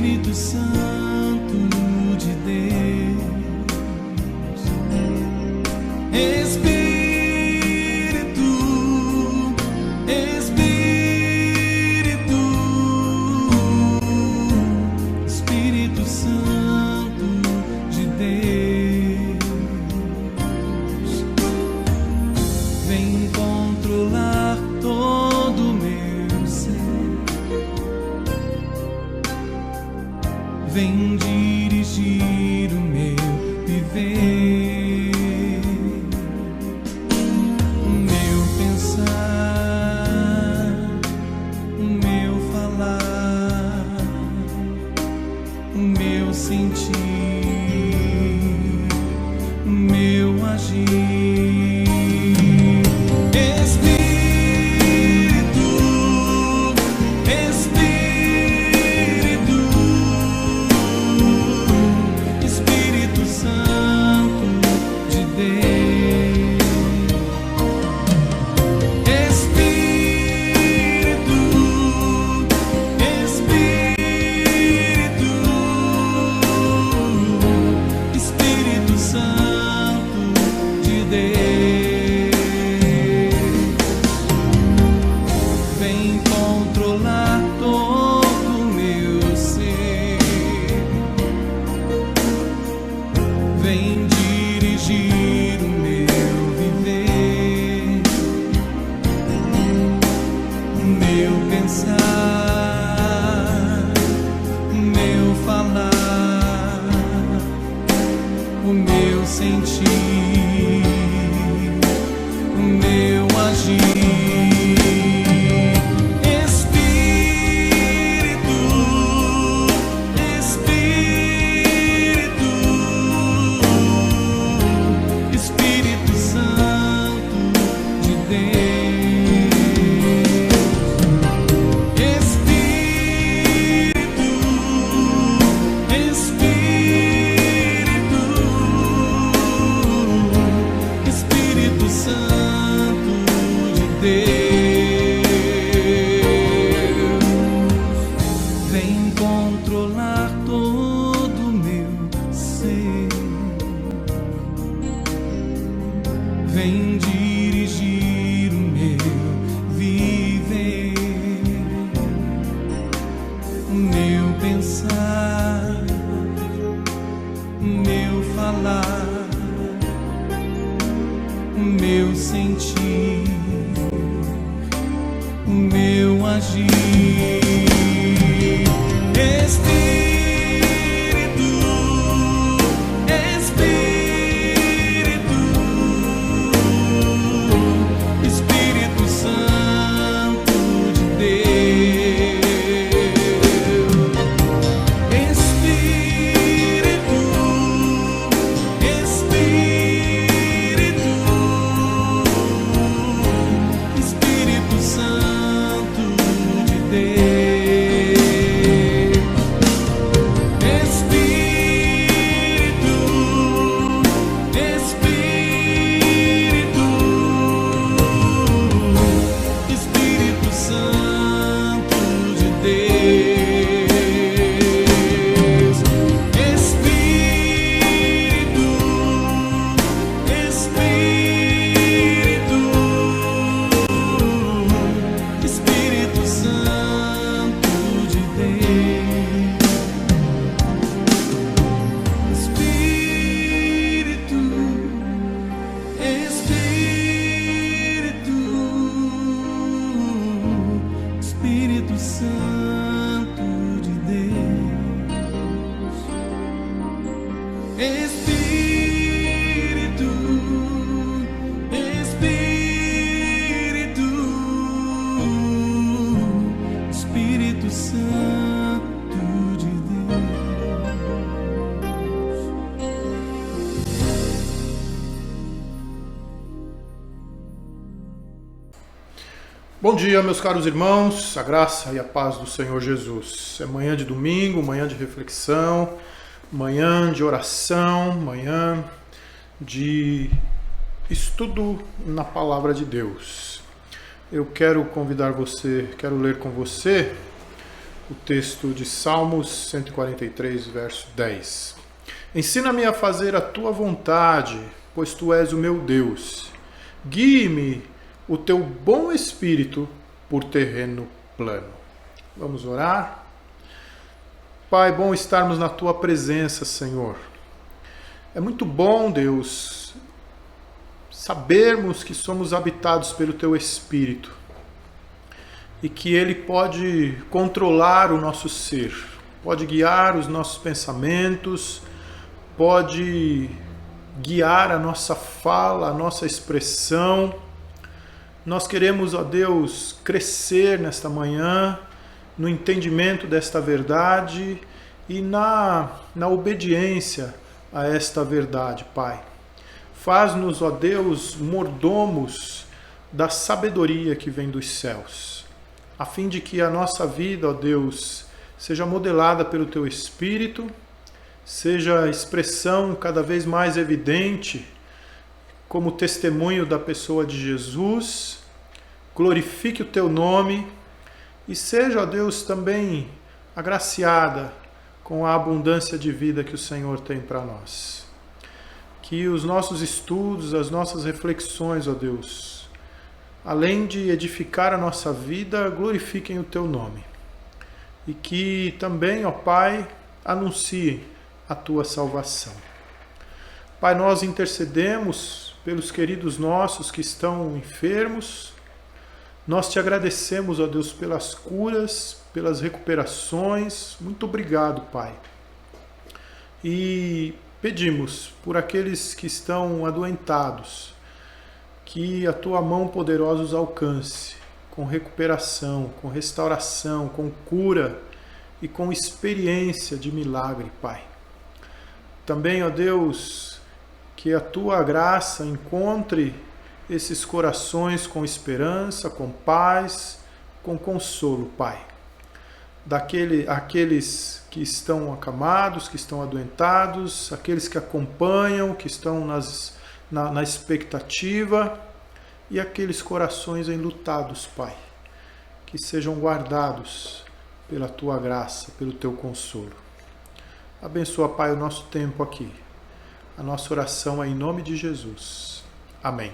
Espírito Santo de Deus, Espírito, Espírito, Espírito Santo de Deus, vem controlar todo o meu ser, vem dirigir o meu viver, o meu pensar, o meu falar, o meu sentir, o meu agir. Espírito, Espírito, Espírito Santo de Deus, Espírito, Espírito, Espírito Santo de Deus, vem controlar todo o meu ser, vem dirigir o meu viver, o meu pensar, o meu falar, o meu sentir, o meu agir. Espírito, Espírito, Espírito Santo de Deus, Espírito, Espírito, Espírito Santo de Deus, vem controlar todo o meu ser, vem dirigir o meu viver, o meu pensar, o meu falar, o meu sentir, o meu agir. Espírito, Espírito, Espírito Santo de Deus, Espírito, Espírito, Espírito Santo de Deus, Espírito, Espírito, Espírito Santo de Deus, Espírito, Espírito, Espírito Santo de Deus, Espírito, Espírito, Espírito Santo de Deus, Espírito, Espírito, Espírito Santo de Deus. Bom dia, meus caros irmãos, a graça e a paz do Senhor Jesus. É manhã de domingo, manhã de reflexão, manhã de oração, manhã de estudo na Palavra de Deus. Eu quero convidar você, quero ler com você o texto de Salmos 143, verso 10. Ensina-me a fazer a tua vontade, pois tu és o meu Deus. Guie-me o teu bom espírito por terreno plano. Vamos orar? Pai, bom estarmos na tua presença, Senhor. É muito bom, Deus, sabermos que somos habitados pelo teu Espírito e que ele pode controlar o nosso ser, pode guiar os nossos pensamentos, pode guiar a nossa fala, a nossa expressão. Nós queremos, ó Deus, crescer nesta manhã no entendimento desta verdade e na obediência a esta verdade, Pai. Faz-nos, ó Deus, mordomos da sabedoria que vem dos céus, a fim de que a nossa vida, ó Deus, seja modelada pelo Teu Espírito, seja a expressão cada vez mais evidente como testemunho da pessoa de Jesus, glorifique o Teu nome e seja, ó Deus, também agraciada com a abundância de vida que o Senhor tem para nós. Que os nossos estudos, as nossas reflexões, ó Deus, além de edificar a nossa vida, glorifiquem o Teu nome. E que também, ó Pai, anunciem a Tua salvação. Pai, nós intercedemos pelos queridos nossos que estão enfermos. Nós Te agradecemos, ó Deus, pelas curas, pelas recuperações. Muito obrigado, Pai. E pedimos por aqueles que estão adoentados, que a Tua mão poderosa os alcance, com recuperação, com restauração, com cura e com experiência de milagre, Pai. Também, ó Deus, que a Tua graça encontre esses corações com esperança, com paz, com consolo, Pai. Aqueles que estão acamados, que estão adoentados, aqueles que acompanham, que estão na expectativa, e aqueles corações enlutados, Pai, que sejam guardados pela Tua graça, pelo Teu consolo. Abençoa, Pai, o nosso tempo aqui. A nossa oração é em nome de Jesus. Amém.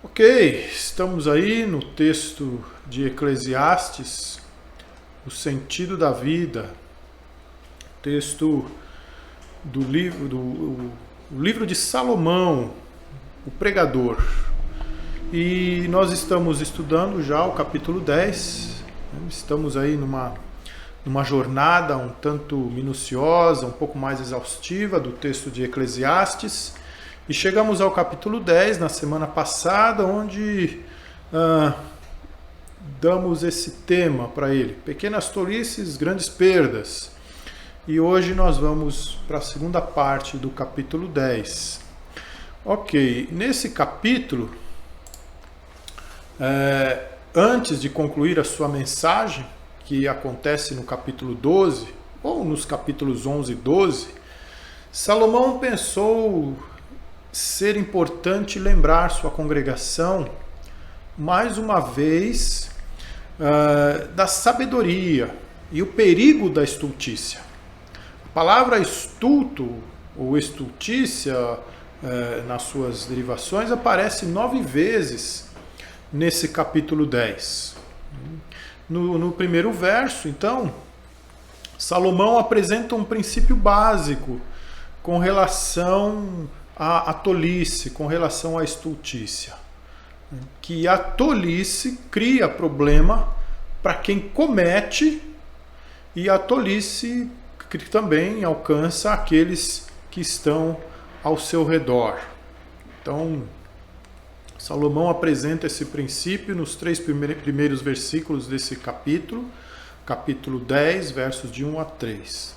Ok, estamos aí no texto de Eclesiastes, o sentido da vida, texto do livro de Salomão, o pregador. E nós estamos estudando já o capítulo 10, estamos aí numa jornada um tanto minuciosa, um pouco mais exaustiva do texto de Eclesiastes. E chegamos ao capítulo 10 na semana passada, onde damos esse tema para ele: pequenas tolices, grandes perdas. E hoje nós vamos para a segunda parte do capítulo 10. Ok, nesse capítulo, antes de concluir a sua mensagem, que acontece no capítulo 12, ou nos capítulos 11 e 12, Salomão pensou ser importante lembrar sua congregação, mais uma vez, da sabedoria e o perigo da estultícia. A palavra estulto ou estultícia, nas suas derivações, aparece 9 vezes nesse capítulo 10. No primeiro verso, então, Salomão apresenta um princípio básico com relação à tolice, com relação à estultícia. Que a tolice cria problema para quem comete, e a tolice também alcança aqueles que estão ao seu redor. Então, Salomão apresenta esse princípio nos 3 primeiros versículos desse capítulo 10, versos de 1 a 3.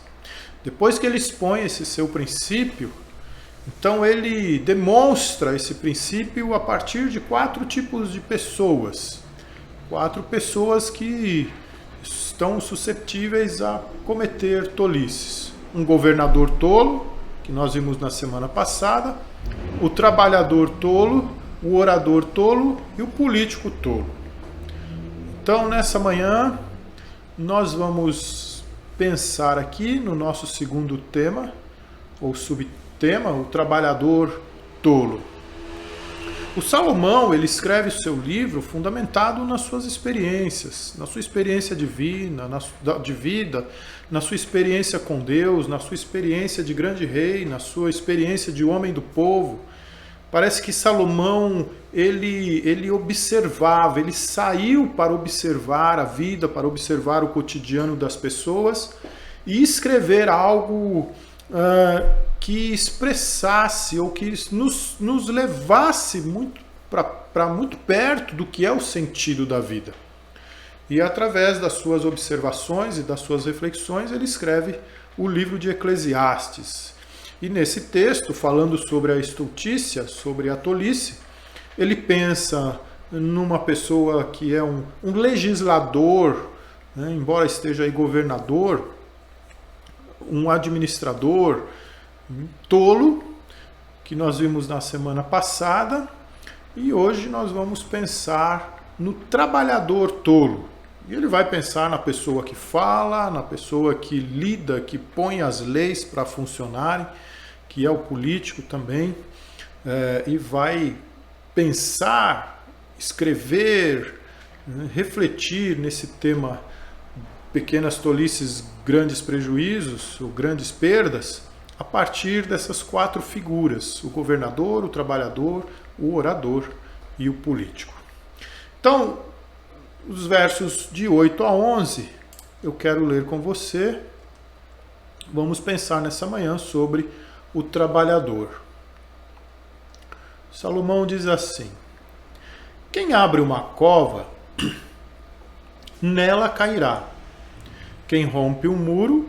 Depois que ele expõe esse seu princípio, então ele demonstra esse princípio a partir de 4 tipos de pessoas. 4 pessoas que estão suscetíveis a cometer tolices. Um governador tolo, que nós vimos na semana passada, o trabalhador tolo, o orador tolo e o político tolo. Então, nessa manhã, nós vamos pensar aqui no nosso segundo tema, ou subtema, o trabalhador tolo. O Salomão, ele escreve o seu livro fundamentado nas suas experiências, na sua experiência divina, de vida, na sua experiência com Deus, na sua experiência de grande rei, na sua experiência de homem do povo. Parece que Salomão, ele observava, ele saiu para observar a vida, para observar o cotidiano das pessoas e escrever algo que expressasse ou que nos levasse para muito perto do que é o sentido da vida. E através das suas observações e das suas reflexões, ele escreve o livro de Eclesiastes. E nesse texto, falando sobre a estultícia, sobre a tolice, ele pensa numa pessoa que é um legislador, né, embora esteja aí governador, um administrador tolo, que nós vimos na semana passada, e hoje nós vamos pensar no trabalhador tolo. E ele vai pensar na pessoa que fala, na pessoa que lida, que põe as leis para funcionarem, que é o político também, e vai pensar, escrever, refletir nesse tema pequenas tolices, grandes prejuízos ou grandes perdas, a partir dessas quatro figuras: o governador, o trabalhador, o orador e o político. Então, os versos de 8 a 11, eu quero ler com você. Vamos pensar nessa manhã sobre o trabalhador. Salomão diz assim: quem abre uma cova, nela cairá. Quem rompe um muro,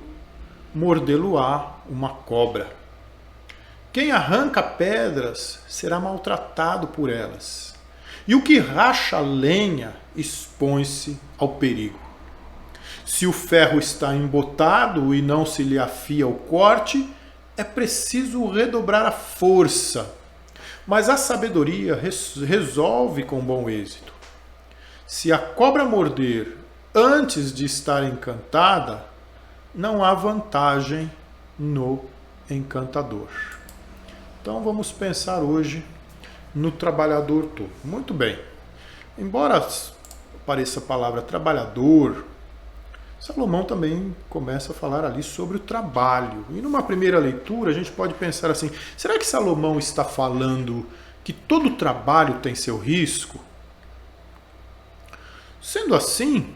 mordê-lo-á uma cobra. Quem arranca pedras será maltratado por elas. E o que racha lenha expõe-se ao perigo. Se o ferro está embotado e não se lhe afia o corte, é preciso redobrar a força. Mas a sabedoria resolve com bom êxito. Se a cobra morder antes de estar encantada, não há vantagem no encantador. Então vamos pensar hoje no trabalhador tolo. Muito bem. Embora apareça a palavra trabalhador, Salomão também começa a falar ali sobre o trabalho. E numa primeira leitura a gente pode pensar assim: será que Salomão está falando que todo trabalho tem seu risco? Sendo assim,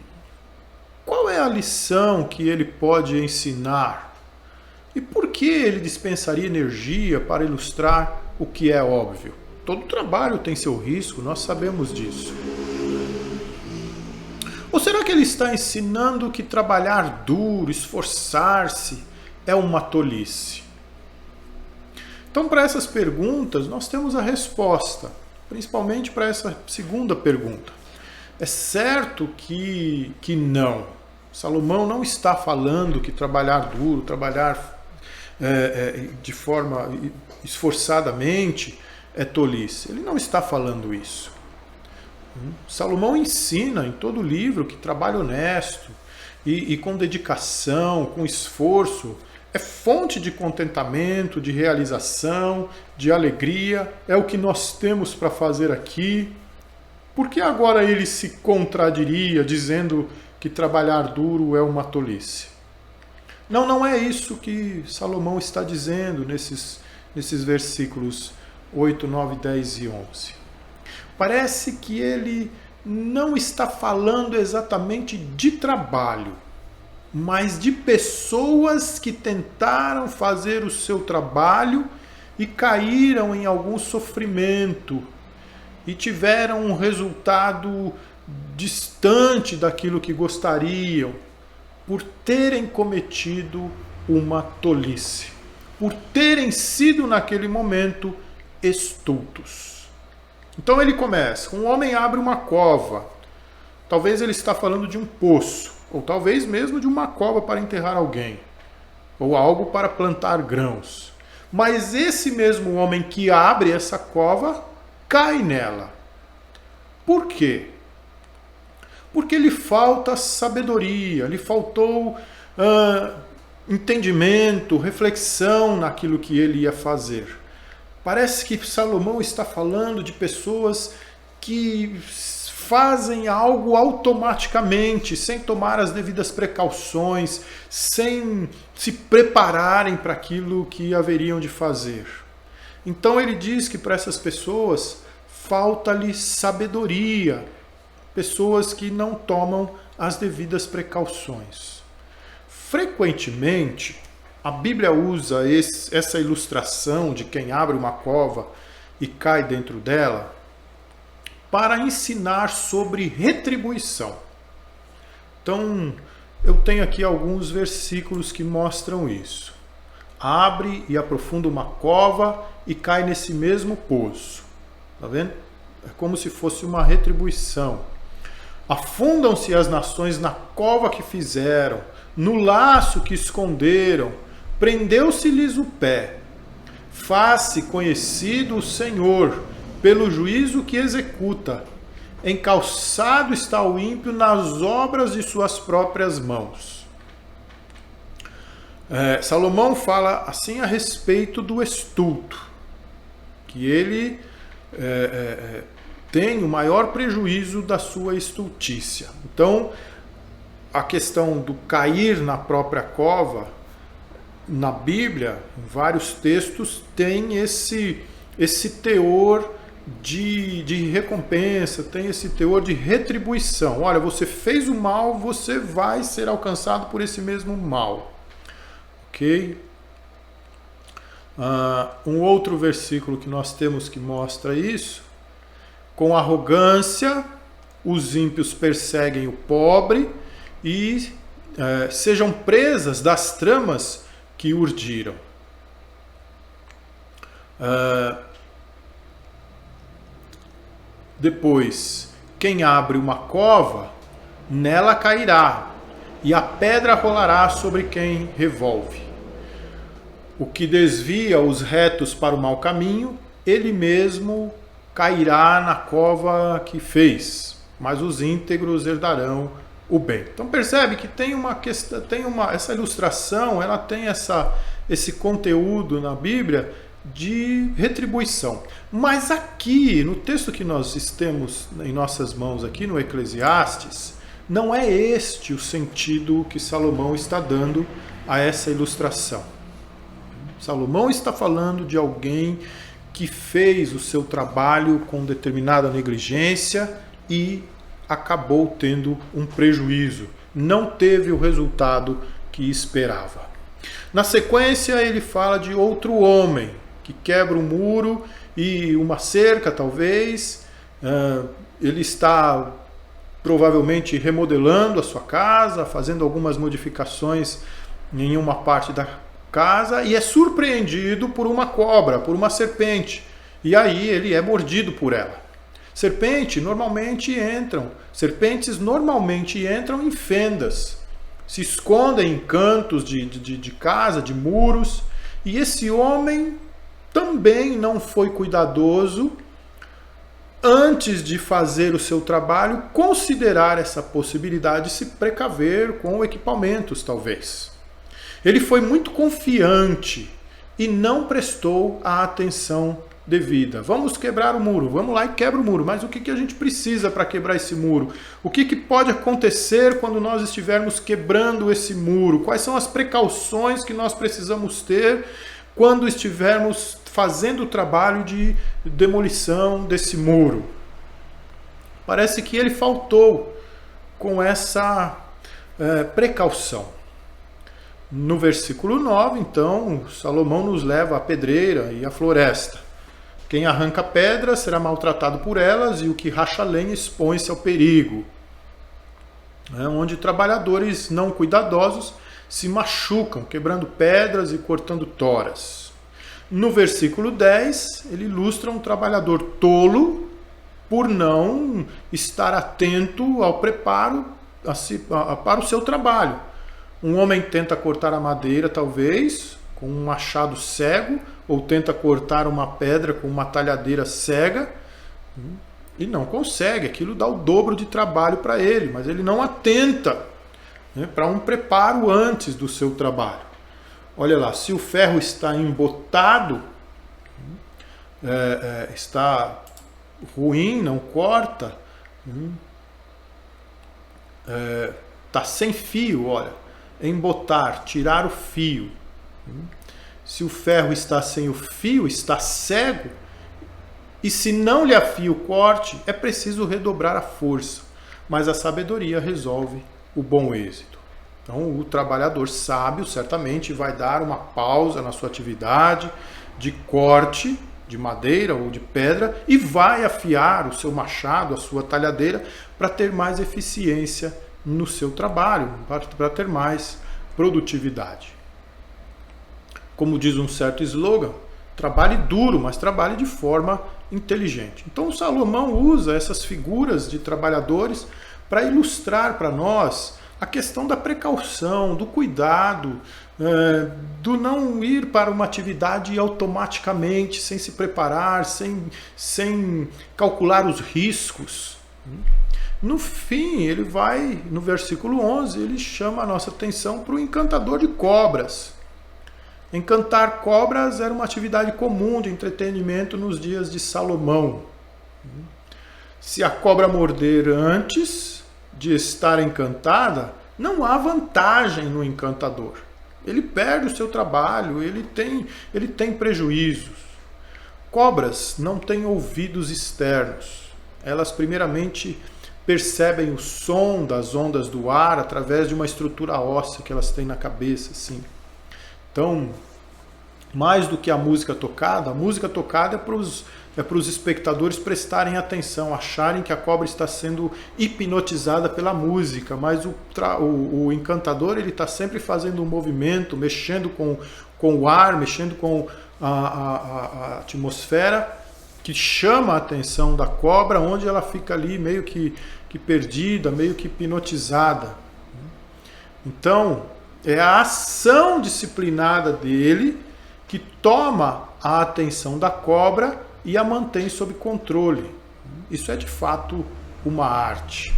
qual é a lição que ele pode ensinar? E por que ele dispensaria energia para ilustrar o que é óbvio? Todo trabalho tem seu risco, nós sabemos disso. Ou será que ele está ensinando que trabalhar duro, esforçar-se, é uma tolice? Então, para essas perguntas, nós temos a resposta, principalmente para essa segunda pergunta. É certo que não. Salomão não está falando que trabalhar duro, trabalhar de forma esforçadamente é tolice. Ele não está falando isso. Salomão ensina em todo o livro que trabalho honesto e com dedicação, com esforço, é fonte de contentamento, de realização, de alegria, é o que nós temos para fazer aqui. Por que agora ele se contradiria dizendo que trabalhar duro é uma tolice? Não é isso que Salomão está dizendo nesses versículos 8, 9, 10 e 11. Parece que ele não está falando exatamente de trabalho, mas de pessoas que tentaram fazer o seu trabalho e caíram em algum sofrimento e tiveram um resultado distante daquilo que gostariam, por terem cometido uma tolice, por terem sido naquele momento estultos. Então ele começa: um homem abre uma cova. Talvez ele está falando de um poço, ou talvez mesmo de uma cova para enterrar alguém, ou algo para plantar grãos. Mas esse mesmo homem que abre essa cova cai nela. Por quê? Porque lhe falta sabedoria, lhe faltou entendimento, reflexão naquilo que ele ia fazer. Parece que Salomão está falando de pessoas que fazem algo automaticamente, sem tomar as devidas precauções, sem se prepararem para aquilo que haveriam de fazer. Então ele diz que para essas pessoas falta-lhe sabedoria, pessoas que não tomam as devidas precauções. Frequentemente, a Bíblia usa essa ilustração de quem abre uma cova e cai dentro dela para ensinar sobre retribuição. Então, eu tenho aqui alguns versículos que mostram isso. Abre e aprofunda uma cova e cai nesse mesmo poço. Tá vendo? É como se fosse uma retribuição. Afundam-se as nações na cova que fizeram, no laço que esconderam, prendeu-se-lhes o pé. Faz-se conhecido o Senhor pelo juízo que executa. Encalçado está o ímpio nas obras de suas próprias mãos. Salomão fala assim a respeito do estulto, que ele tem o maior prejuízo da sua estultícia. Então, a questão do cair na própria cova, na Bíblia, em vários textos, tem esse teor de recompensa, tem esse teor de retribuição. Olha, você fez o mal, você vai ser alcançado por esse mesmo mal. Ok? Um outro versículo que nós temos que mostra isso. Com arrogância, os ímpios perseguem o pobre e sejam presas das tramas que urdiram. Depois, quem abre uma cova, nela cairá, e a pedra rolará sobre quem revolve. O que desvia os retos para o mau caminho, ele mesmo cairá na cova que fez, mas os íntegros herdarão o bem. Então percebe que tem uma questão, essa ilustração, ela tem esse conteúdo na Bíblia de retribuição. Mas aqui, no texto que nós temos em nossas mãos aqui no Eclesiastes, não é este o sentido que Salomão está dando a essa ilustração. Salomão está falando de alguém que fez o seu trabalho com determinada negligência e acabou tendo um prejuízo. Não teve o resultado que esperava. Na sequência, ele fala de outro homem que quebra um muro e uma cerca, talvez. Ele está provavelmente remodelando a sua casa, fazendo algumas modificações em uma parte da casa e é surpreendido por uma cobra, por uma serpente. E aí ele é mordido por ela. Serpentes normalmente entram em fendas, se escondem em cantos de casa, de muros. E esse homem também não foi cuidadoso antes de fazer o seu trabalho, considerar essa possibilidade, se precaver com equipamentos, talvez. Ele foi muito confiante e não prestou a atenção devida. Vamos quebrar o muro, vamos lá e quebra o muro. Mas o que a gente precisa para quebrar esse muro? O que pode acontecer quando nós estivermos quebrando esse muro? Quais são as precauções que nós precisamos ter quando estivermos fazendo o trabalho de demolição desse muro? Parece que ele faltou com essa precaução. No versículo 9, então, Salomão nos leva à pedreira e à floresta. Quem arranca pedras será maltratado por elas, e o que racha lenha expõe-se ao perigo. Onde trabalhadores não cuidadosos se machucam, quebrando pedras e cortando toras. No versículo 10, ele ilustra um trabalhador tolo por não estar atento ao preparo para o seu trabalho. Um homem tenta cortar a madeira, talvez, com um machado cego, ou tenta cortar uma pedra com uma talhadeira cega. e não consegue, aquilo dá o dobro de trabalho para ele, mas ele não atenta, né, para um preparo antes do seu trabalho. Olha lá, se o ferro está embotado, está ruim, não corta, está sem fio, olha, embotar, tirar o fio. Se o ferro está sem o fio, está cego, e se não lhe afia o corte, é preciso redobrar a força, mas a sabedoria resolve o bom êxito. Então, o trabalhador sábio certamente vai dar uma pausa na sua atividade de corte de madeira ou de pedra e vai afiar o seu machado, a sua talhadeira, para ter mais eficiência no seu trabalho, para ter mais produtividade. Como diz um certo slogan, trabalhe duro, mas trabalhe de forma inteligente. Então Salomão usa essas figuras de trabalhadores para ilustrar para nós a questão da precaução, do cuidado, do não ir para uma atividade automaticamente, sem se preparar, sem calcular os riscos. No fim, ele vai, no versículo 11, ele chama a nossa atenção para o encantador de cobras. Encantar cobras era uma atividade comum de entretenimento nos dias de Salomão. Se a cobra morder antes de estar encantada, não há vantagem no encantador. Ele perde o seu trabalho, ele tem prejuízos. Cobras não têm ouvidos externos. Elas primeiramente percebem o som das ondas do ar através de uma estrutura óssea que elas têm na cabeça, assim. Então, mais do que a música tocada é para os espectadores prestarem atenção, acharem que a cobra está sendo hipnotizada pela música, mas o encantador ele está sempre fazendo um movimento, mexendo com o ar, mexendo com a atmosfera, que chama a atenção da cobra, onde ela fica ali meio que perdida, meio que hipnotizada. Então, é a ação disciplinada dele que toma a atenção da cobra e a mantém sob controle. Isso é de fato uma arte.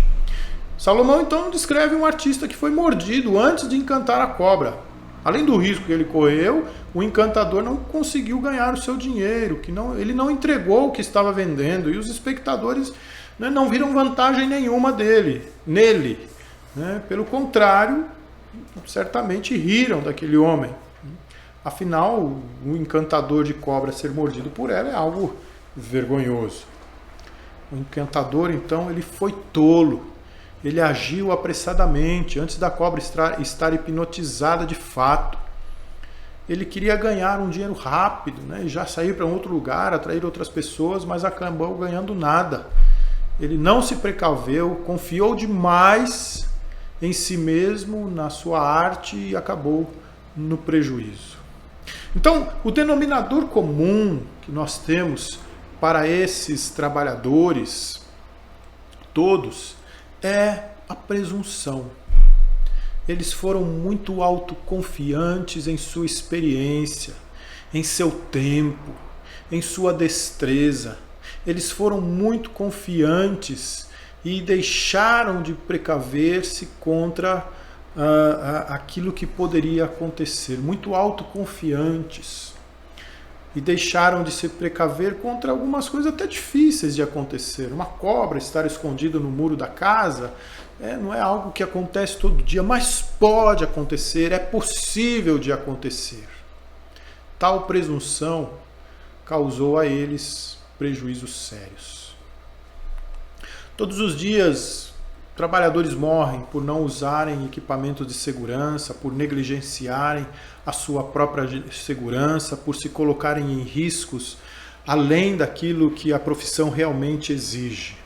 Salomão então descreve um artista que foi mordido antes de encantar a cobra. Além do risco que ele correu, o encantador não conseguiu ganhar o seu dinheiro, ele não entregou o que estava vendendo, e os espectadores, né, não viram vantagem nenhuma nele. Né? Pelo contrário, certamente riram daquele homem. Afinal, o encantador de cobra ser mordido por ela é algo vergonhoso. O encantador, então, ele foi tolo. Ele agiu apressadamente, antes da cobra estar hipnotizada de fato. Ele queria ganhar um dinheiro rápido, né? E já sair para um outro lugar, atrair outras pessoas, mas acabou ganhando nada. Ele não se precaveu, confiou demais em si mesmo, na sua arte, e acabou no prejuízo. Então, o denominador comum que nós temos para esses trabalhadores todos é a presunção. Eles foram muito autoconfiantes em sua experiência, em seu tempo, em sua destreza. Eles foram muito confiantes e deixaram de precaver-se contra aquilo que poderia acontecer. Muito autoconfiantes. E deixaram de se precaver contra algumas coisas até difíceis de acontecer. Uma cobra estar escondida no muro da casa não é algo que acontece todo dia, mas pode acontecer, é possível de acontecer. Tal presunção causou a eles prejuízos sérios. Todos os dias, trabalhadores morrem por não usarem equipamentos de segurança, por negligenciarem a sua própria segurança, por se colocarem em riscos além daquilo que a profissão realmente exige.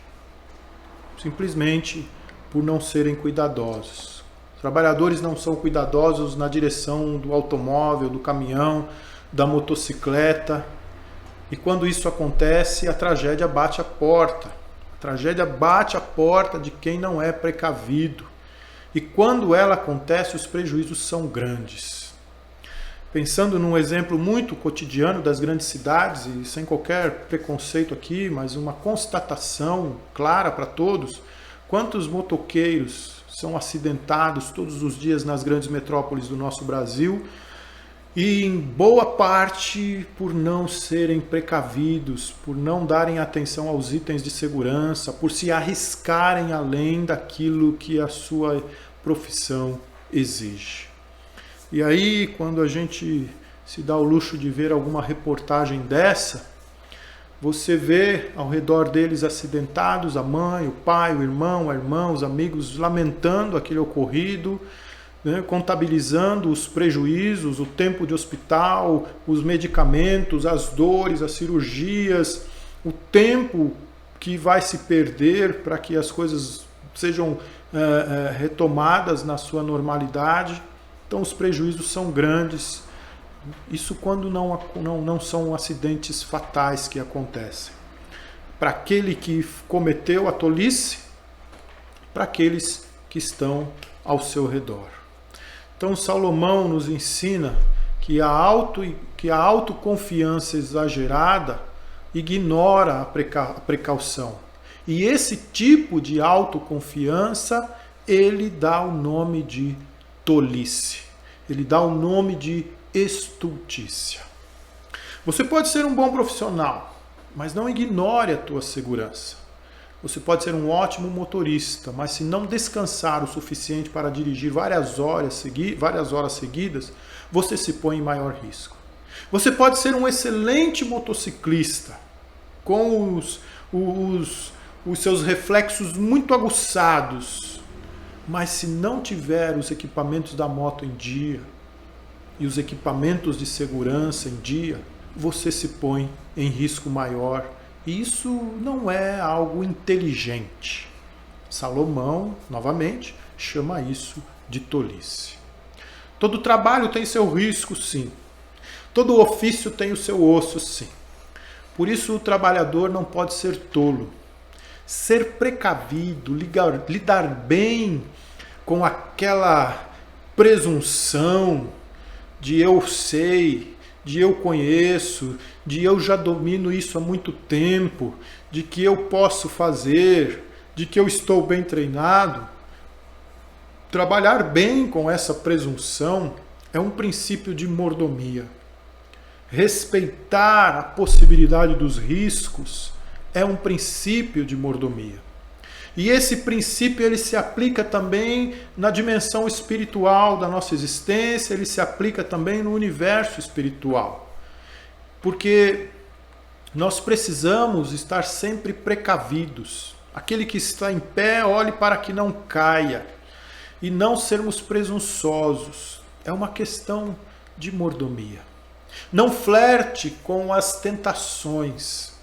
Simplesmente por não serem cuidadosos. Trabalhadores não são cuidadosos na direção do automóvel, do caminhão, da motocicleta. E quando isso acontece, a tragédia bate a porta. A tragédia bate a porta de quem não é precavido. E quando ela acontece, os prejuízos são grandes. Pensando num exemplo muito cotidiano das grandes cidades, e sem qualquer preconceito aqui, mas uma constatação clara para todos, quantos motoqueiros são acidentados todos os dias nas grandes metrópoles do nosso Brasil, e em boa parte por não serem precavidos, por não darem atenção aos itens de segurança, por se arriscarem além daquilo que a sua profissão exige. E aí, quando a gente se dá o luxo de ver alguma reportagem dessa, você vê ao redor deles acidentados, a mãe, o pai, o irmão, a irmã, os amigos lamentando aquele ocorrido, né, contabilizando os prejuízos, o tempo de hospital, os medicamentos, as dores, as cirurgias, o tempo que vai se perder para que as coisas sejam retomadas na sua normalidade. Então os prejuízos são grandes. Isso quando não são acidentes fatais que acontecem. Para aquele que cometeu a tolice, para aqueles que estão ao seu redor. Então Salomão nos ensina que a autoconfiança exagerada ignora a precaução. E esse tipo de autoconfiança, ele dá o nome de tolice. Ele dá o nome de estultícia. Você pode ser um bom profissional, mas não ignore a tua segurança. Você pode ser um ótimo motorista, mas se não descansar o suficiente para dirigir várias horas seguidas, você se põe em maior risco. Você pode ser um excelente motociclista, com os seus reflexos muito aguçados, mas se não tiver os equipamentos da moto em dia e os equipamentos de segurança em dia, você se põe em risco maior. E isso não é algo inteligente. Salomão, novamente, chama isso de tolice. Todo trabalho tem seu risco, sim. Todo ofício tem o seu osso, sim. Por isso o trabalhador não pode ser tolo. Ser precavido, lidar bem com aquela presunção de eu sei, de eu conheço, de eu já domino isso há muito tempo, de que eu posso fazer, de que eu estou bem treinado. Trabalhar bem com essa presunção é um princípio de mordomia. Respeitar a possibilidade dos riscos é um princípio de mordomia. E esse princípio ele se aplica também na dimensão espiritual da nossa existência, ele se aplica também no universo espiritual. Porque nós precisamos estar sempre precavidos. Aquele que está em pé, olhe para que não caia. E não sermos presunçosos. É uma questão de mordomia. Não flerte com as tentações.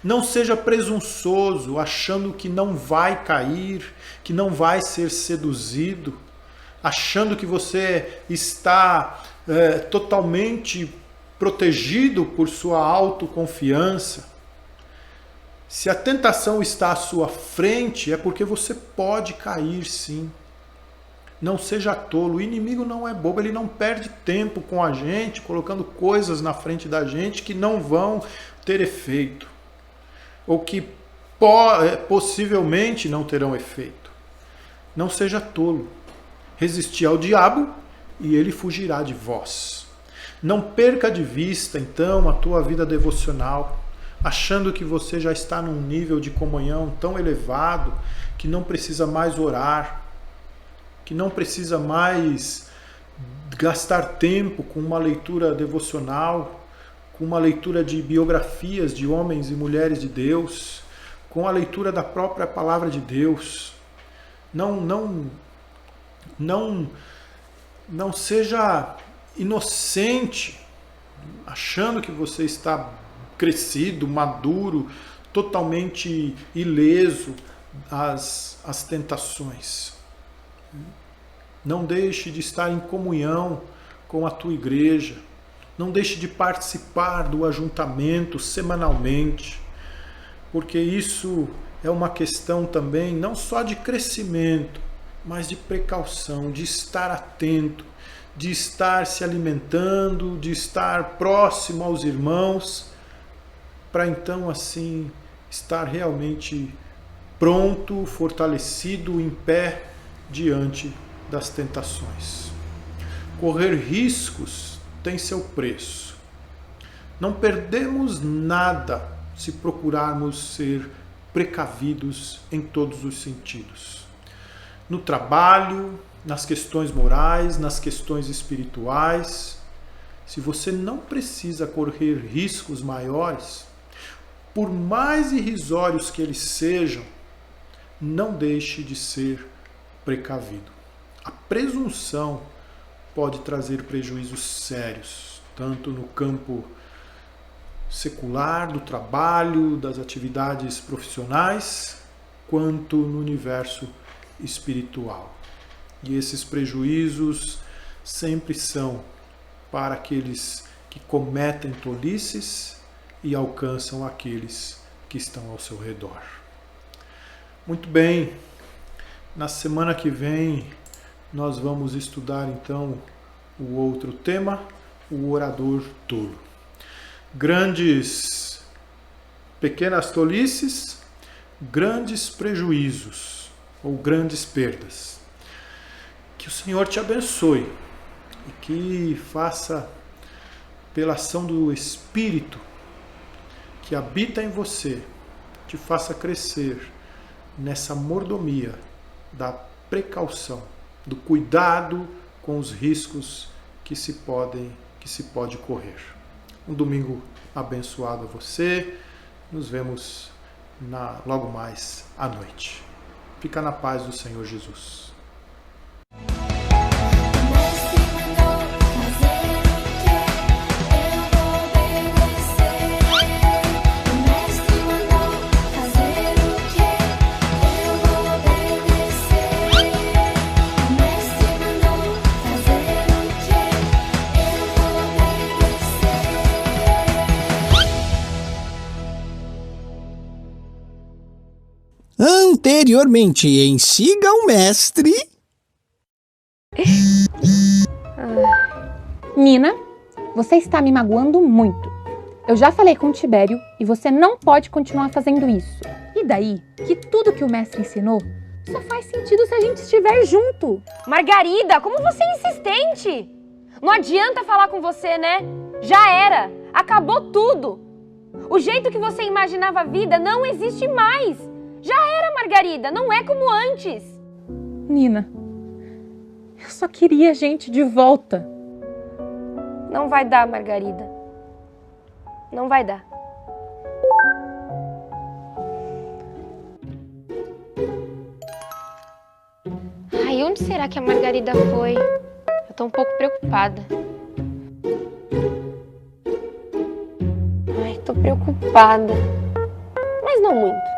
Não seja presunçoso, achando que não vai cair, que não vai ser seduzido, achando que você está totalmente protegido por sua autoconfiança. Se a tentação está à sua frente, é porque você pode cair, sim. Não seja tolo, o inimigo não é bobo, ele não perde tempo com a gente, colocando coisas na frente da gente que não vão ter efeito. Ou que possivelmente não terão efeito. Não seja tolo. Resistir ao diabo e ele fugirá de vós. Não perca de vista, então, a tua vida devocional, achando que você já está num nível de comunhão tão elevado que não precisa mais orar, que não precisa mais gastar tempo com uma leitura devocional, com uma leitura de biografias de homens e mulheres de Deus, com a leitura da própria palavra de Deus. Não seja inocente, achando que você está crescido, maduro, totalmente ileso às tentações. Não deixe de estar em comunhão com a tua igreja. Não deixe de participar do ajuntamento semanalmente, porque isso é uma questão também não só de crescimento, mas de precaução, de estar atento, de estar se alimentando, de estar próximo aos irmãos, para então assim estar realmente pronto, fortalecido, em pé diante das tentações. Correr riscos tem seu preço. Não perdemos nada se procurarmos ser precavidos em todos os sentidos. No trabalho, nas questões morais, nas questões espirituais. Se você não precisa correr riscos maiores, por mais irrisórios que eles sejam, não deixe de ser precavido. A presunção pode trazer prejuízos sérios, tanto no campo secular, do trabalho, das atividades profissionais, quanto no universo espiritual. E esses prejuízos sempre são para aqueles que cometem tolices e alcançam aqueles que estão ao seu redor. Muito bem, na semana que vem nós vamos estudar então o outro tema, o orador tolo. Pequenas tolices, grandes prejuízos ou grandes perdas. Que o Senhor te abençoe e que faça, pela ação do Espírito que habita em você, te faça crescer nessa mordomia da precaução, do cuidado com os riscos que se pode correr. Um domingo abençoado a você. Nos vemos logo mais à noite. Fica na paz do Senhor Jesus. Anteriormente em Siga o Mestre. Nina, você está me magoando muito. Eu já falei com o Tibério e você não pode continuar fazendo isso. E daí que tudo que o mestre ensinou só faz sentido se a gente estiver junto. Margarida, como você é insistente! Não adianta falar com você, né? Já era! Acabou tudo! O jeito que você imaginava a vida não existe mais! Já era, Margarida! Não é como antes! Nina, eu só queria a gente de volta. Não vai dar, Margarida. Não vai dar. Ai, onde será que a Margarida foi? Eu tô um pouco preocupada. Ai, tô preocupada. Mas não muito.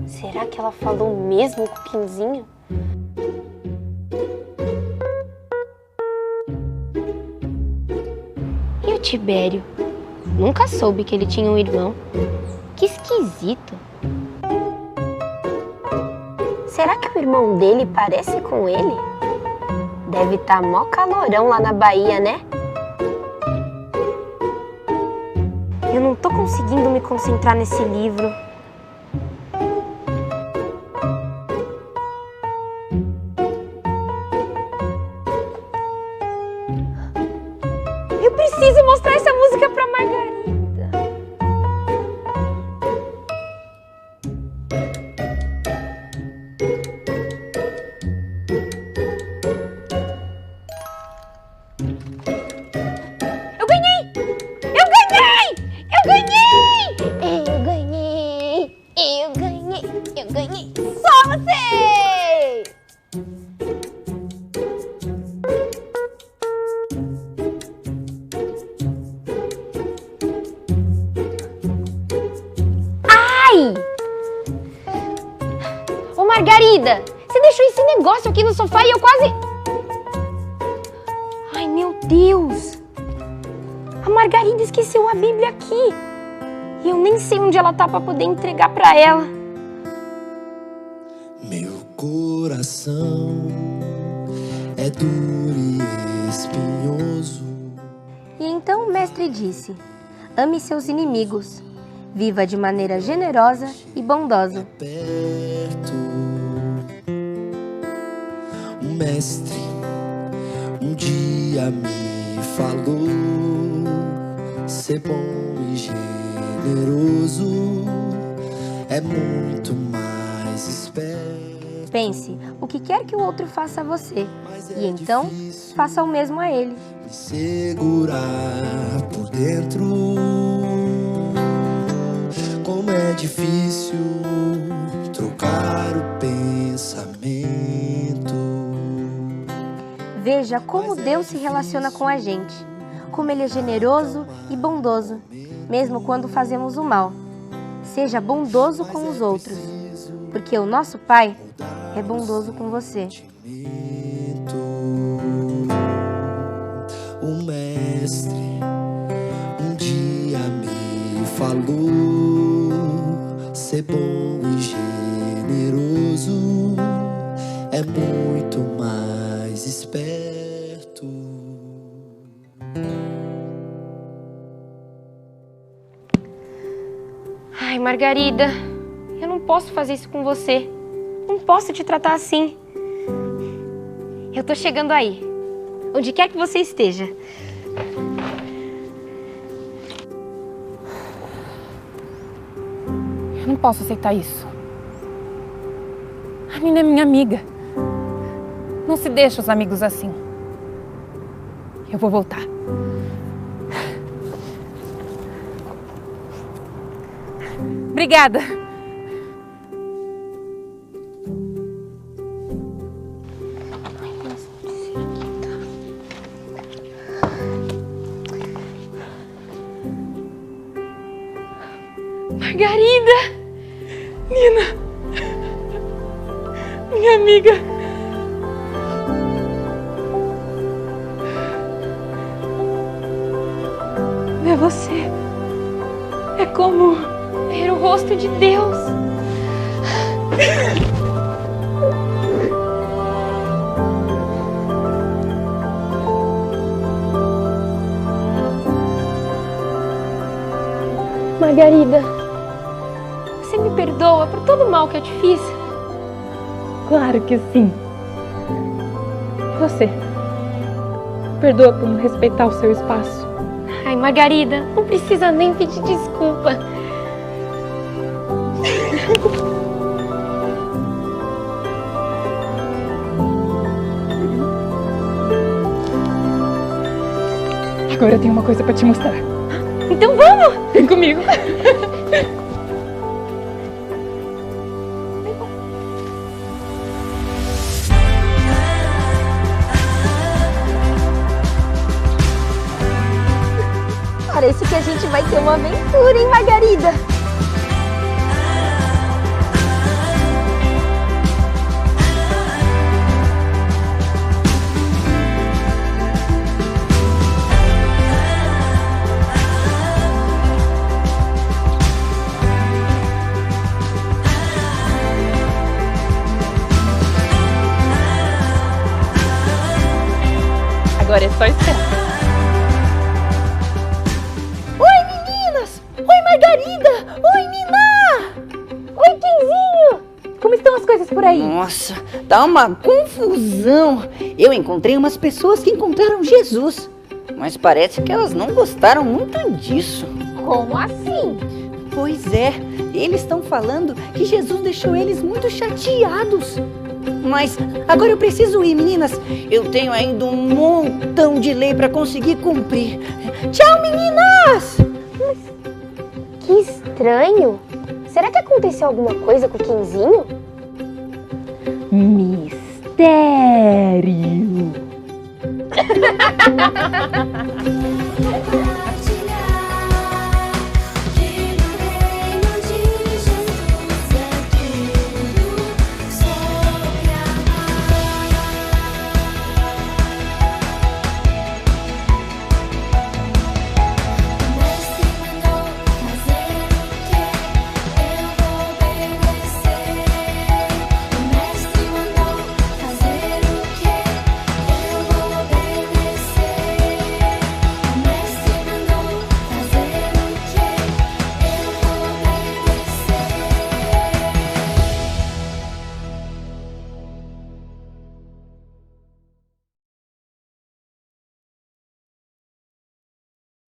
Será que ela falou mesmo com o Quinzinho? E o Tibério? Nunca soube que ele tinha um irmão. Que esquisito. Será que o irmão dele parece com ele? Deve estar mó calorão lá na Bahia, né? Eu não tô conseguindo me concentrar nesse livro. Eu preciso mostrar essa música pra Margarida. Eu ganhei! Eu ganhei! Eu ganhei! Eu ganhei! Eu ganhei! Eu ganhei! Só você! Ai! Ô Margarida, você deixou esse negócio aqui no sofá e eu quase... Ai, meu Deus! A Margarida esqueceu a Bíblia aqui. E eu nem sei onde ela tá pra poder entregar pra ela. Meu coração é duro e mestre disse: ame seus inimigos, viva de maneira generosa e bondosa. Perto, o mestre um dia me falou: ser bom e generoso é muito mais esperto. Pense o que quer que o outro faça a você, e então faça o mesmo a ele. Me segurar por dentro, como é difícil trocar o pensamento. Veja como Deus se relaciona com a gente, como Ele é generoso e bondoso, mesmo quando fazemos o mal. Seja bondoso com os outros, porque o nosso Pai é bondoso com você. O mestre um dia me falou: ser bom e generoso é muito mais esperto. Ai, Margarida, eu não posso fazer isso com você. Não posso te tratar assim. Eu tô chegando aí, onde quer que você esteja. Eu não posso aceitar isso. A Nina é minha amiga. Não se deixa os amigos assim. Eu vou voltar. Obrigada. Margarida! Nina! Minha amiga! É você. É como Ver o rosto de Deus. Margarida, você me perdoa por todo o mal que eu te fiz? Claro que sim. E você? Perdoa por não respeitar o seu espaço. Ai, Margarida, não precisa nem pedir desculpa. Agora eu tenho uma coisa pra te mostrar. Então vamos! Vem comigo. Parece que a gente vai ter uma aventura, hein, Margarida? Agora é só esperar. Margarida! Oi, Nina! Oi, Kenzinho! Como estão as coisas por aí? Nossa, tá uma confusão. Eu encontrei umas pessoas que encontraram Jesus, mas parece que elas não gostaram muito disso. Como assim? Pois é, eles estão falando que Jesus deixou eles muito chateados. Mas agora eu preciso ir, meninas. Eu tenho ainda um montão de lei pra conseguir cumprir. Tchau, meninas! Que estranho! Será que aconteceu alguma coisa com o Kenzinho? Mistério!